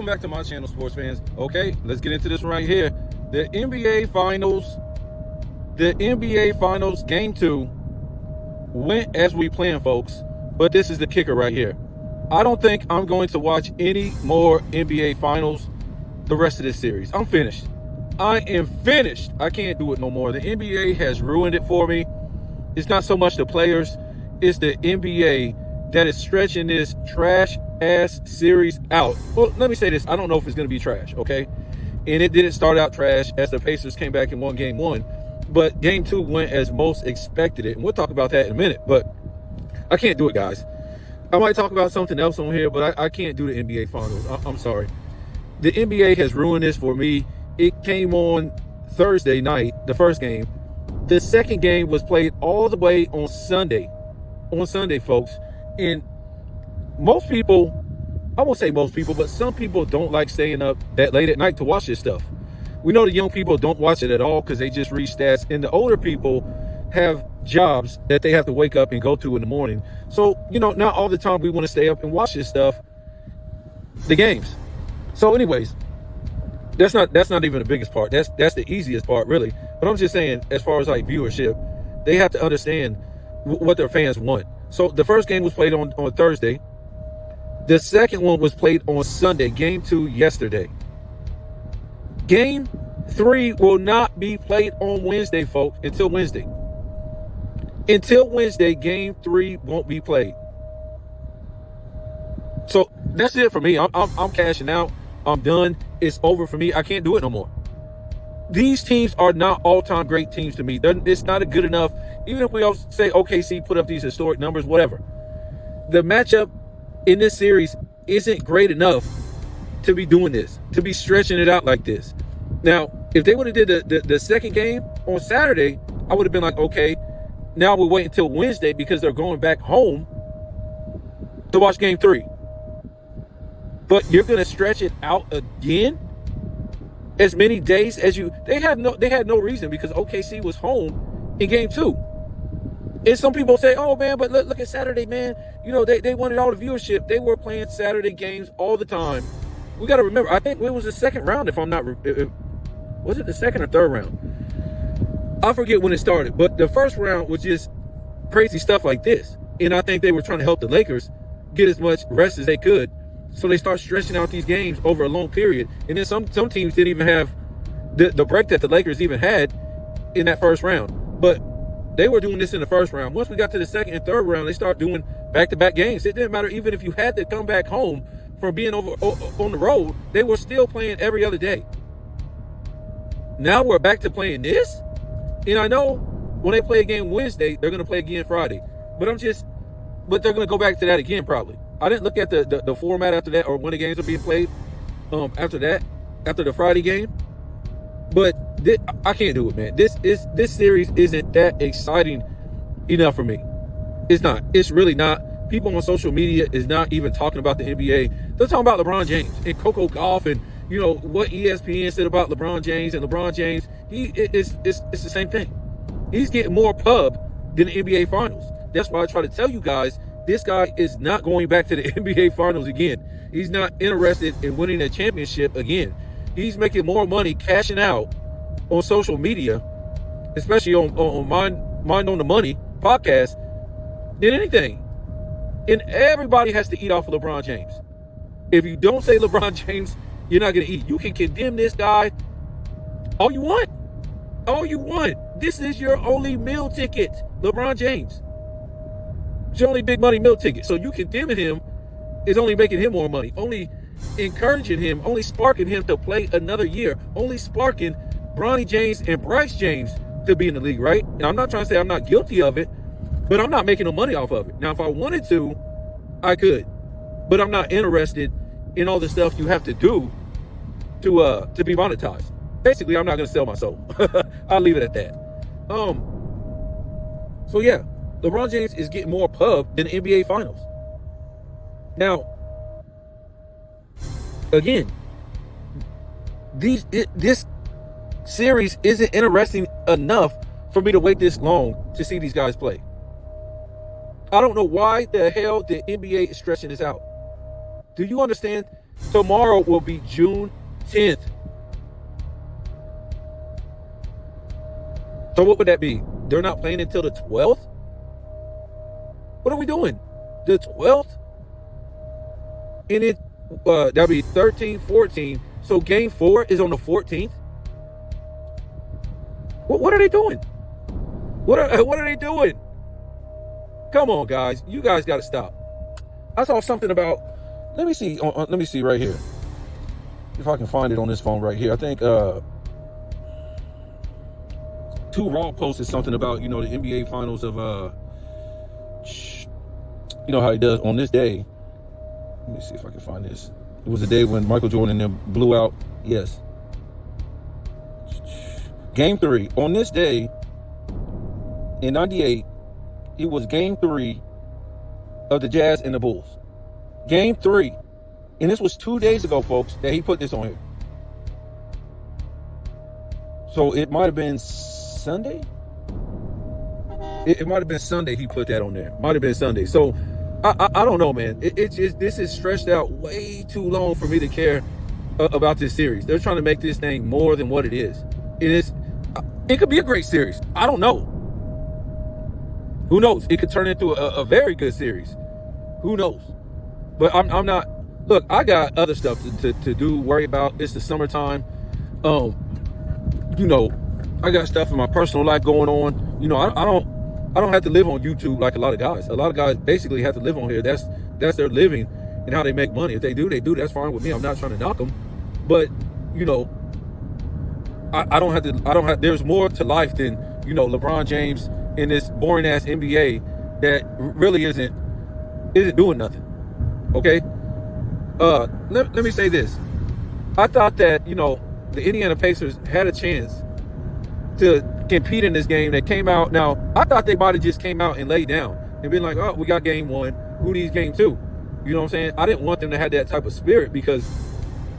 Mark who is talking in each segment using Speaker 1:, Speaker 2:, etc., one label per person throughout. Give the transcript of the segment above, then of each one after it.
Speaker 1: back to my channel, sports fans. Okay, let's get into this right here. The NBA Finals Game 2 went as we planned, folks. But this is the kicker right here. I don't think I'm going to watch any more NBA Finals the rest of this series. I'm finished. I am finished. I can't do it no more. The NBA has ruined it for me. It's not so much the players. It's the NBA that is stretching this trash-ass series out. Well, let me say this. I don't know if it's going to be trash, okay? And it didn't start out trash as the Pacers came back and won Game 1. But Game 2 went as most expected it. And we'll talk about that in a minute. But I can't do it, guys. I might talk about something else on here, but I can't do the NBA Finals. I'm sorry. The NBA has ruined this for me. It came on Thursday night, the first game. The second game was played all the way on Sunday. On Sunday, folks. And most people, I won't say most people, but some people don't like staying up that late at night to watch this stuff. We know the young people don't watch it at all because they just read stats. And the older people have jobs that they have to wake up and go to in the morning. So, you know, not all the time we want to stay up and watch this stuff, the games. So anyways, that's not even the biggest part. That's the easiest part, really. But I'm just saying, as far as like viewership, they have to understand what their fans want. So the first game was played on Thursday. The second one was played on Sunday. Game 2 yesterday. Game 3 will not be played on Wednesday, folks, until Wednesday. Until Wednesday, Game 3 won't be played. So that's it for me. I'm cashing out. I'm done. It's over for me. I can't do it no more. These teams are not all-time great teams to me. It's not a good enough. Even if we all say OKC put up these historic numbers, whatever. The matchup in this series isn't great enough to be doing this, to be stretching it out like this. Now, if they would have did the second game on Saturday, I would have been like, okay, now we'll wait until Wednesday because they're going back home to watch Game 3. But you're going to stretch it out again as many days as you. They had no reason because OKC was home in Game 2. And some people say, oh man, but look at Saturday, man. You know, they wanted all the viewership. They were playing Saturday games all the time. We got to remember, I think it was the second round, if I'm not, was it the second or third round? I forget when it started, but the first round was just crazy stuff like this. And I think they were trying to help the Lakers get as much rest as they could. So they start stretching out these games over a long period. And then some teams didn't even have the break that the Lakers even had in that first round. But they were doing this in the first round. Once we got to the second and third round, they start doing back-to-back games. It didn't matter even if you had to come back home from being over on the road, they were still playing every other day. Now we're back to playing this. And I know when they play a game Wednesday, they're going to play again Friday. But they're going to go back to that again probably. I didn't look at the format after that or when the games are being played after the Friday game. But I can't do it, man. This series isn't that exciting enough for me. It's not. It's really not. People on social media is not even talking about the NBA. They're talking about LeBron James and Coco Gauff and, you know, what ESPN said about LeBron James. And LeBron James, it's the same thing. He's getting more pub than the NBA Finals. That's why I try to tell you guys, this guy is not going back to the NBA Finals again. He's not interested in winning a championship again. He's making more money cashing out on social media, especially on Mind on the Money podcast, than anything. And everybody has to eat off of LeBron James. If you don't say LeBron James, you're not going to eat. You can condemn this guy all you want. All you want. This is your only meal ticket, LeBron James. It's your only big money meal ticket. So you condemning him is only making him more money. Only encouraging him, only sparking him to play another year. Only sparking Bronny James and Bryce James to be in the league, right? And I'm not trying to say I'm not guilty of it, but I'm not making no money off of it. Now, if I wanted to, I could. But I'm not interested in all the stuff you have to do to be monetized. Basically, I'm not going to sell my soul. I'll leave it at that. So, yeah, LeBron James is getting more pub than the NBA Finals. Now, again, this series isn't interesting enough for me to wait this long to see these guys play. I don't know why the hell the NBA is stretching this out. Do you understand Tomorrow will be June 10th. So what would that be? They're not playing until the 12th? What are we doing? The 12th? And it that'll be 13, 14. So game 4 is on the 14th? What are they doing? What are they doing? Come on, guys. You guys got to stop. I saw something about, let me see right here. If I can find it on this phone right here. I think Two Raw posted something about, the NBA finals of how he does on this day. Let me see if I can find this. It was the day when Michael Jordan and them blew out. Yes. Game 3. On this day, in 98, it was game 3 of the Jazz and the Bulls. Game 3. And this was 2 days ago, folks, that he put this on here. So it might have been Sunday? It might have been Sunday he put that on there. Might have been Sunday. So I don't know, man. It's just, this is stretched out way too long for me to care about this series. They're trying to make this thing more than what it is. It could be a great series. I don't know. Who knows? It could turn into a very good series. Who knows? But I'm not. Look, I got other stuff to do, worry about. It's the summertime. I got stuff in my personal life going on. I don't have to live on YouTube like a lot of guys. A lot of guys basically have to live on here. That's their living and how they make money. If they do, they do. That's fine with me. I'm not trying to knock them. But I don't have. There's more to life than LeBron James in this boring ass NBA that really isn't doing nothing. Okay. Let me say this. I thought that the Indiana Pacers had a chance to compete in this game. That came out. Now I thought they might have just came out and laid down and been like, oh, we got game 1. Who needs game 2? You know what I'm saying? I didn't want them to have that type of spirit because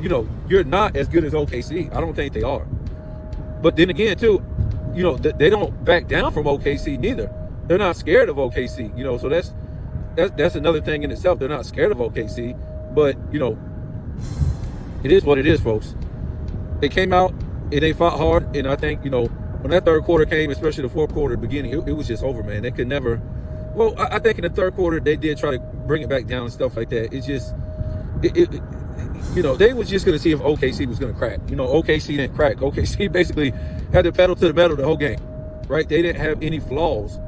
Speaker 1: you're not as good as OKC. I don't think they are. But then again, too, they don't back down from OKC neither. They're not scared of OKC. So that's another thing in itself. They're not scared of OKC. But it is what it is, folks. They came out and they fought hard, and I think when that third quarter came, especially the fourth quarter beginning, it was just over, man. They could never. Well, I think in the third quarter they did try to bring it back down and stuff like that. It's just they was just going to see if OKC was going to crack. OKC didn't crack. OKC basically had the pedal to the metal the whole game, right? They didn't have any flaws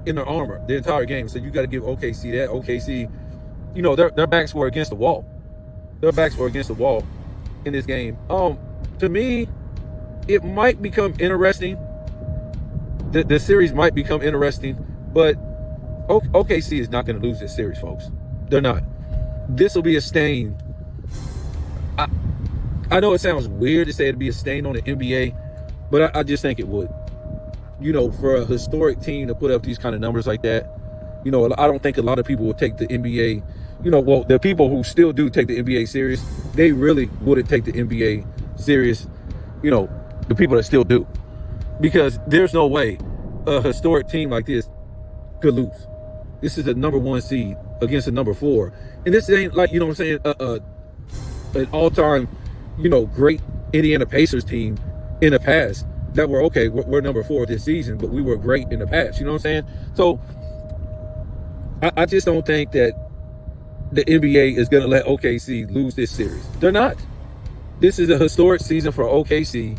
Speaker 1: in their armor the entire game. So you got to give OKC that. OKC, their backs were against the wall. Their backs were against the wall in this game. To me, it might become interesting. The series might become interesting, but OKC is not going to lose this series, folks. They're not. This will be a stain. I know it sounds weird to say it'd be a stain on the NBA, but I just think it would. For a historic team to put up these kind of numbers like that, I don't think a lot of people will take the NBA. The people who still do take the NBA serious, they really wouldn't take the NBA serious. The people that still do, because there's no way a historic team like this could lose. This is a number 1 seed against a number 4, and this ain't like an all-time great Indiana Pacers team in the past that were okay. We're number 4 this season, but we were great in the past. You know what I'm saying? So I just don't think that the NBA is going to let OKC lose this series. They're not. This is a historic season for OKC.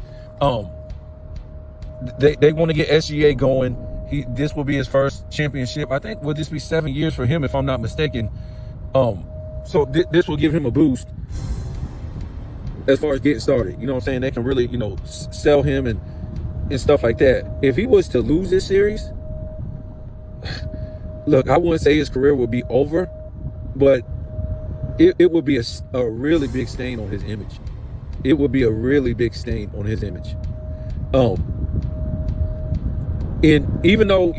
Speaker 1: They want to get SGA going. This will be his first championship. I think will this be 7 years for him, if I'm not mistaken. So this will give him a boost as far as getting started. You know what I'm saying? They can really, sell him and stuff like that. If he was to lose this series, look, I wouldn't say his career would be over, but it would be a really big stain on his image. It would be a really big stain on his image. And even though,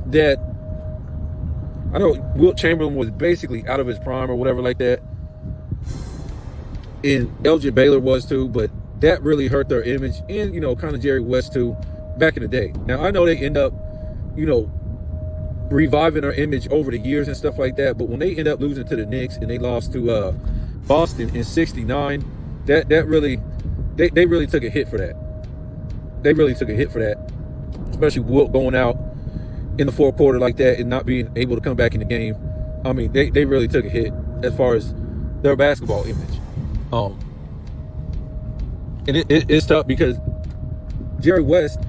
Speaker 1: that I know Wilt Chamberlain was basically out of his prime or whatever like that, and Elgin Baylor was too, but that really hurt their image, and kind of Jerry West too back in the day. Now I know they end up reviving their image over the years and stuff like that, but when they end up losing to the Knicks and they lost to Boston in '69, that really, they really took a hit for that. They really took a hit for that, especially Wilt going out in the fourth quarter like that and not being able to come back in the game. I mean, they really took a hit as far as their basketball image. And it's tough because Jerry West,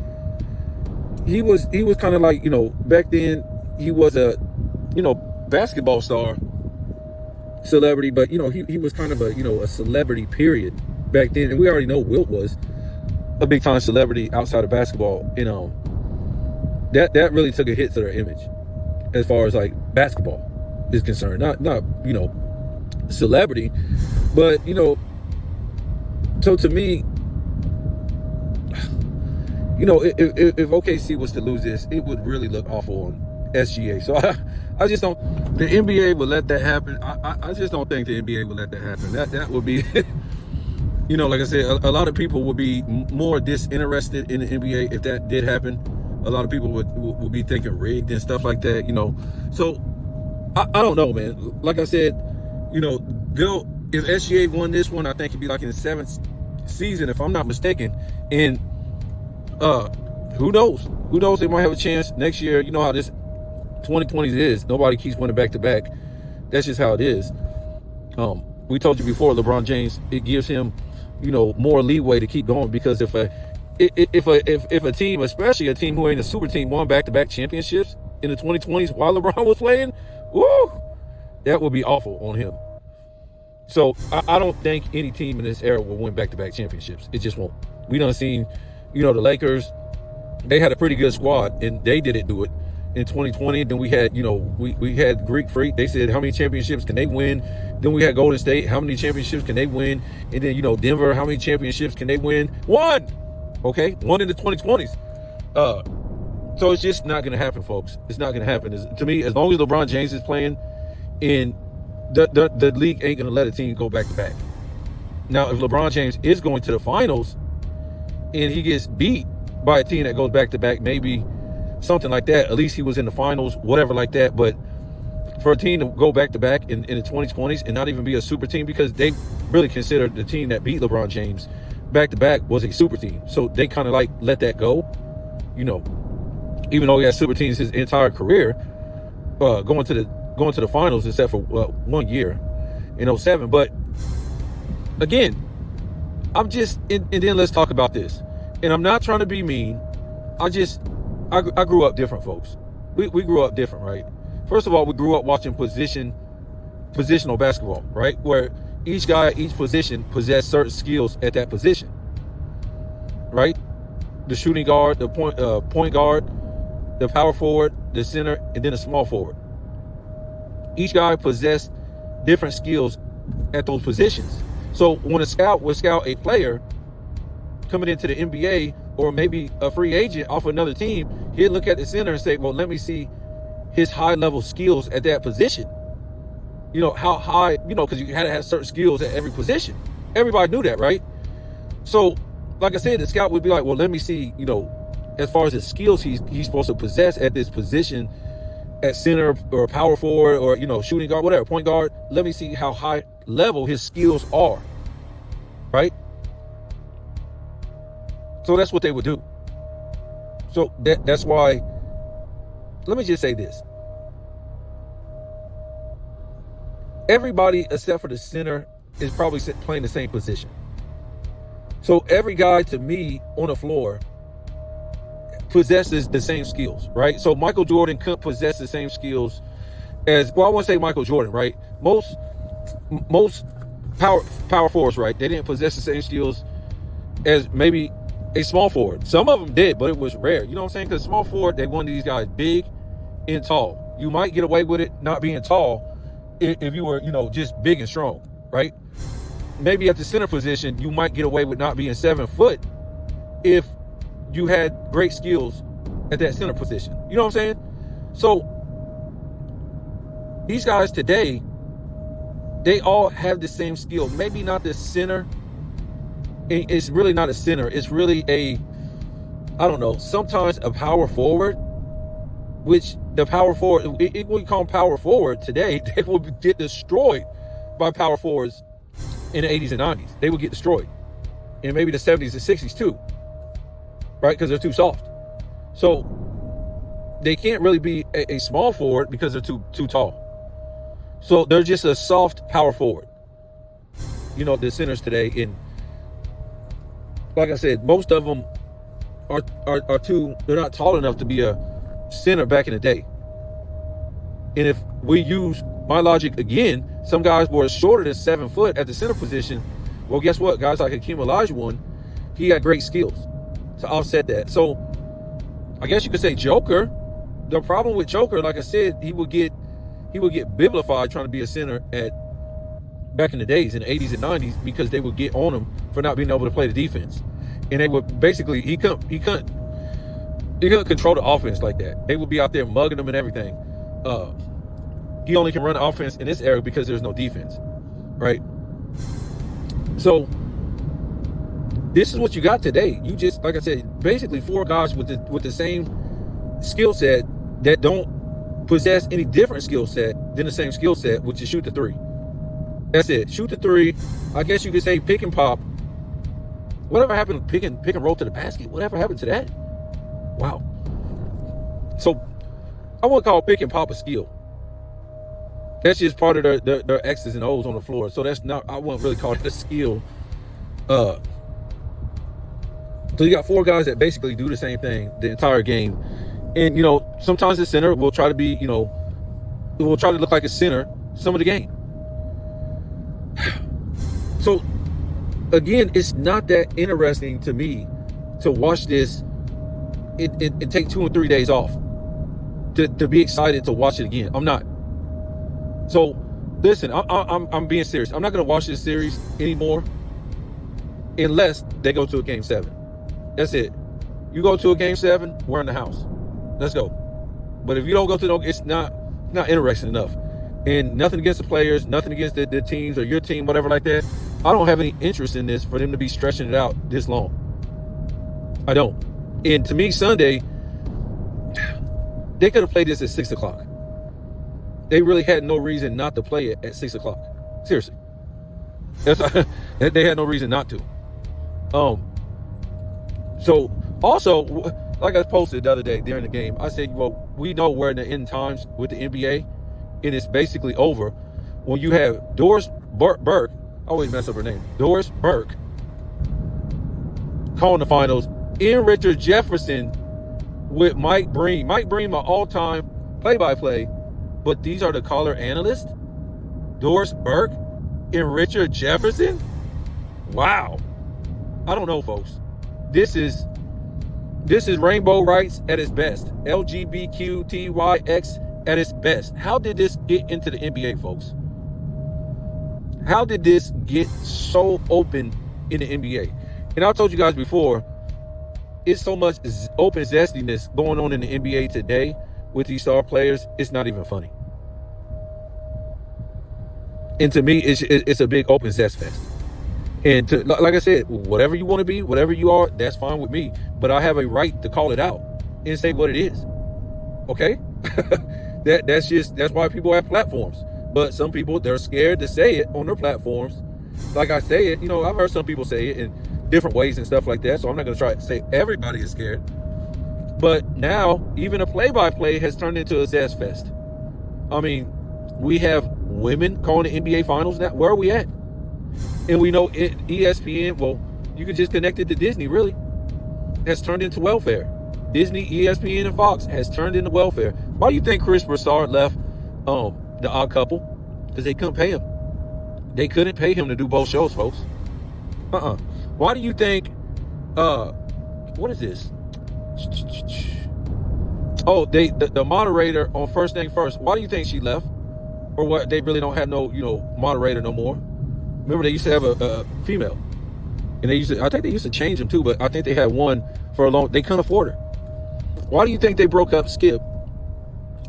Speaker 1: he was kind of like, back then he was a, basketball star, celebrity, but he was kind of a celebrity period back then, and we already know Wilt was a big time celebrity outside of basketball. That really took a hit to their image as far as like basketball is concerned. Not celebrity, but so to me, if OKC was to lose this, it would really look awful on SGA. So I just don't. The NBA would let that happen. I just don't think the NBA would let that happen. That would be, like I said, a lot of people would be more disinterested in the NBA if that did happen. A lot of people would be thinking rigged and stuff like that. So I don't know, man. Like I said, if SGA won this one, I think it'd be like in the 7th season, if I'm not mistaken. And who knows? Who knows? They might have a chance next year. You know how this 2020s is. Nobody keeps winning back to back. That's just how it is. We told you before, LeBron James, it gives him, more leeway to keep going, because if a team, especially a team who ain't a super team, won back to back championships in the 2020s while LeBron was playing, woo, that would be awful on him. So I don't think any team in this era will win back to back championships. It just won't. We done seen, the Lakers, they had a pretty good squad and they didn't do it in 2020. Then we had, we had Greek Freak. They said, how many championships can they win? Then we had Golden State. How many championships can they win? And then, Denver, how many championships can they win? One. Okay. One in the 2020s. So it's just not going to happen, folks. It's not going to happen. To me, as long as LeBron James is playing, in the league ain't going to let a team go back to back. Now, if LeBron James is going to the finals and he gets beat by a team that goes back to back, maybe something like that. At least he was in the finals, whatever like that. But for a team to go back to back in the 2020s and not even be a super team, because they really considered the team that beat LeBron James back to back was a super team. So they kind of like let that go, even though he had super teams his entire career, going to the finals, except for 1 year in 2007. But again, I'm just, and then let's talk about this. And I'm not trying to be mean. I grew up different, folks. We grew up different, right? First of all, we grew up watching positional basketball, right? Where each guy at each position possessed certain skills at that position, right? The shooting guard, the point guard, the power forward, the center, and then the small forward. Each guy possessed different skills at those positions. So when a scout would scout a player coming into the NBA, or maybe a free agent off another team, he'd look at the center and say, well, let me see his high level skills at that position. How high, because you had to have certain skills at every position. Everybody knew that, right? So, like I said, the scout would be like, well, let me see, as far as the skills he's supposed to possess at this position, at center or power forward, or, shooting guard, whatever, point guard. Let me see how high level his skills are, right? So that's what they would do. So that's why, let me just say this. Everybody except for the center is probably playing the same position. So every guy, to me, on the floor possesses the same skills, right? So Michael Jordan couldn't possess the same skills as, well, I won't say Michael Jordan, right? Most power forwards, right? They didn't possess the same skills as maybe a small forward. Some of them did, but it was rare. You know what I'm saying? Because small forward, they wanted these guys big and tall. You might get away with it not being tall if you were, just big and strong, right? Maybe at the center position, you might get away with not being 7 foot if you had great skills at that center position. You know what I'm saying? So these guys today, they all have the same skill. Maybe not the center. It's really not a center. It's really sometimes a power forward, which the power forward, we call them power forward today, they will get destroyed by power forwards in the 80s and 90s. They would get destroyed. And maybe the 70s and 60s too, right? Because they're too soft. So they can't really be a small forward because they're too tall. So they're just a soft power forward. You know, the centers today, and like I said, most of them are they're not tall enough to be a center back in the day. And if we use my logic again, some guys were shorter than 7 foot at the center position. Well, guess what? Guys like Hakeem Olajuwon, he had great skills to offset that. So I guess you could say Joker. The problem with Joker, like I said, he would get biblified trying to be a center back in the days, in the 80s and 90s, because they would get on him for not being able to play the defense. And they would basically, he couldn't control the offense like that. They would be out there mugging them and everything. He only can run the offense in this era because there's no defense, right? So this is what you got today. You just, like I said, basically 4 guys with the same skill set that don't possess any different skill set than the same skill set, which is shoot the 3. That's it. Shoot the 3. I guess you could say pick and pop. Whatever happened to pick and roll to the basket? Whatever happened to that? Wow. So I wouldn't call pick and pop a skill. That's just part of their X's and O's on the floor. So that's not, I wouldn't really call it a skill. So you got 4 guys that basically do the same thing the entire game. And, you know, sometimes the center will try to be, you know, it will try to look like a center some of the game. So, again, it's not that interesting to me to watch this and take 2 and 3 days off to be excited to watch it again. I'm not. So, listen, I'm being serious. I'm not going to watch this series anymore unless they go to a Game 7. That's it. You go to a Game 7, we're in the house. Let's go. But if you don't go to it's not interesting enough. And nothing against the players, nothing against the teams or your team, whatever like that. I don't have any interest in this for them to be stretching it out this long. I don't. And to me, Sunday, they could have played this at 6 o'clock. They really had no reason not to play it at 6 o'clock. Seriously. They had no reason not to. So, also, like I posted the other day during the game, I said, well, we know we're in the end times with the NBA, and it's basically over when you have Doris Burke, I always mess up her name, Doris Burke, calling the finals, and Richard Jefferson with Mike Breen. Mike Breen, my all-time play-by-play, but these are the color analysts? Doris Burke and Richard Jefferson? Wow. I don't know, folks. This is rainbow rights at its best. LGBTQTYX at its best. How did this get into the NBA, folks? How did this get so open in the NBA? And I told you guys before, it's so much open zestiness going on in the NBA today with these star players, it's not even funny. And to me, it's a big open zest fest. And like I said, whatever you want to be, whatever you are, that's fine with me. But I have a right to call it out and say what it is. Okay? That's why people have platforms. But some people, they're scared to say it on their platforms. Like I say it, you know, I've heard some people say it in different ways and stuff like that. So I'm not going to try to say everybody is scared. But now, even a play-by-play has turned into a zest fest. I mean, we have women calling the NBA Finals now. Where are we at? And we know ESPN, well, you can just connect it to Disney, really, has turned into welfare. Disney, ESPN, and Fox has turned into welfare. Why do you think Chris Broussard left The Odd Couple? Because they couldn't pay him. They couldn't pay him to do both shows, folks. Why do you think, what is this? Oh, the moderator on First Thing First, why do you think she left? Or what? They really don't have no, moderator no more. Remember, they used to have a female, and I think they used to change them too. But I think they had one for a long. They couldn't afford her. Why do you think they broke up Skip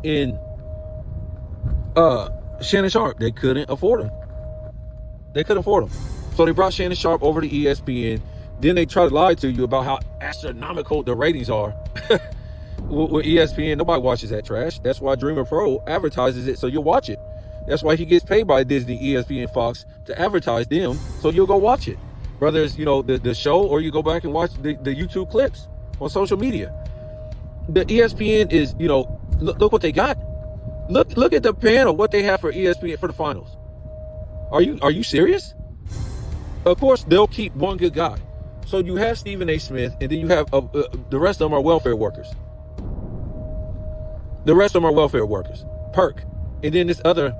Speaker 1: and Shannon Sharp? They couldn't afford him. They couldn't afford him, so they brought Shannon Sharp over to ESPN. Then they try to lie to you about how astronomical the ratings are. With ESPN, nobody watches that trash. That's why Dreamer Pro advertises it, so you'll watch it. That's why he gets paid by Disney, ESPN, Fox to advertise them, so you'll go watch it. Whether it's, the show, or you go back and watch the YouTube clips on social media. The ESPN is, look what they got. Look at the panel, what they have for ESPN for the finals. Are you serious? Of course, they'll keep one good guy. So you have Stephen A. Smith, and then you have the rest of them are welfare workers. The rest of them are welfare workers. Perk. And then this other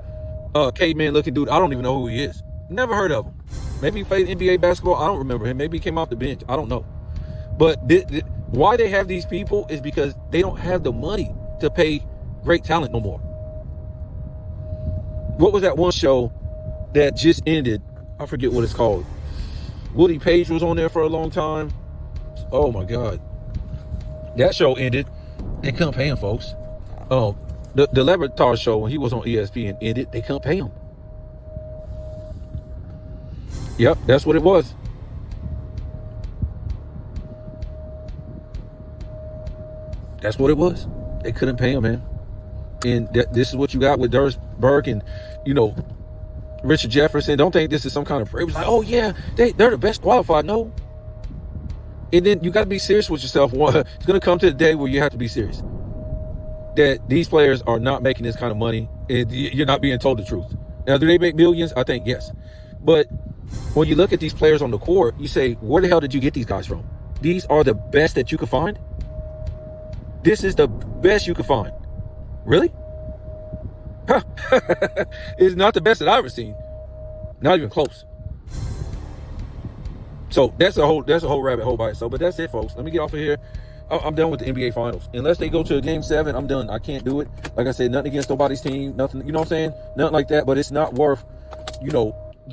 Speaker 1: caveman looking dude, I don't even know who he is. Never heard of him. Maybe he played NBA basketball. I don't remember him. Maybe he came off the bench. I don't know. But why they have these people is because they don't have the money to pay great talent no more. What was that one show that just ended? I forget what it's called. Woody Page was on there for a long time. Oh my God. That show ended. They couldn't pay him, folks. The Levitar show, when he was on ESPN, ended. They couldn't pay him. Yep, that's what it was. That's what it was. They couldn't pay him, man. And this is what you got with Doris Burke and, Richard Jefferson. Don't think this is some kind of, it was like, oh yeah, they're the best qualified. No. And then you got to be serious with yourself. It's going to come to the day where you have to be serious. That these players are not making this kind of money, and you're not being told the truth. Now, do they make millions? I think yes. But when you look at these players on the court, you say, where the hell did you get these guys from? These are the best that you could find? This is the best you could find. Really? Huh. It's not the best that I've ever seen. Not even close. So that's a whole rabbit hole by itself. But that's it, folks. Let me get off of here. I'm done with the NBA Finals. Unless they go to a Game 7, I'm done. I can't do it. Like I said, nothing against nobody's team. Nothing, you know what I'm saying? Nothing like that. But it's not worth,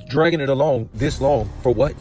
Speaker 1: dragging it along this long for what?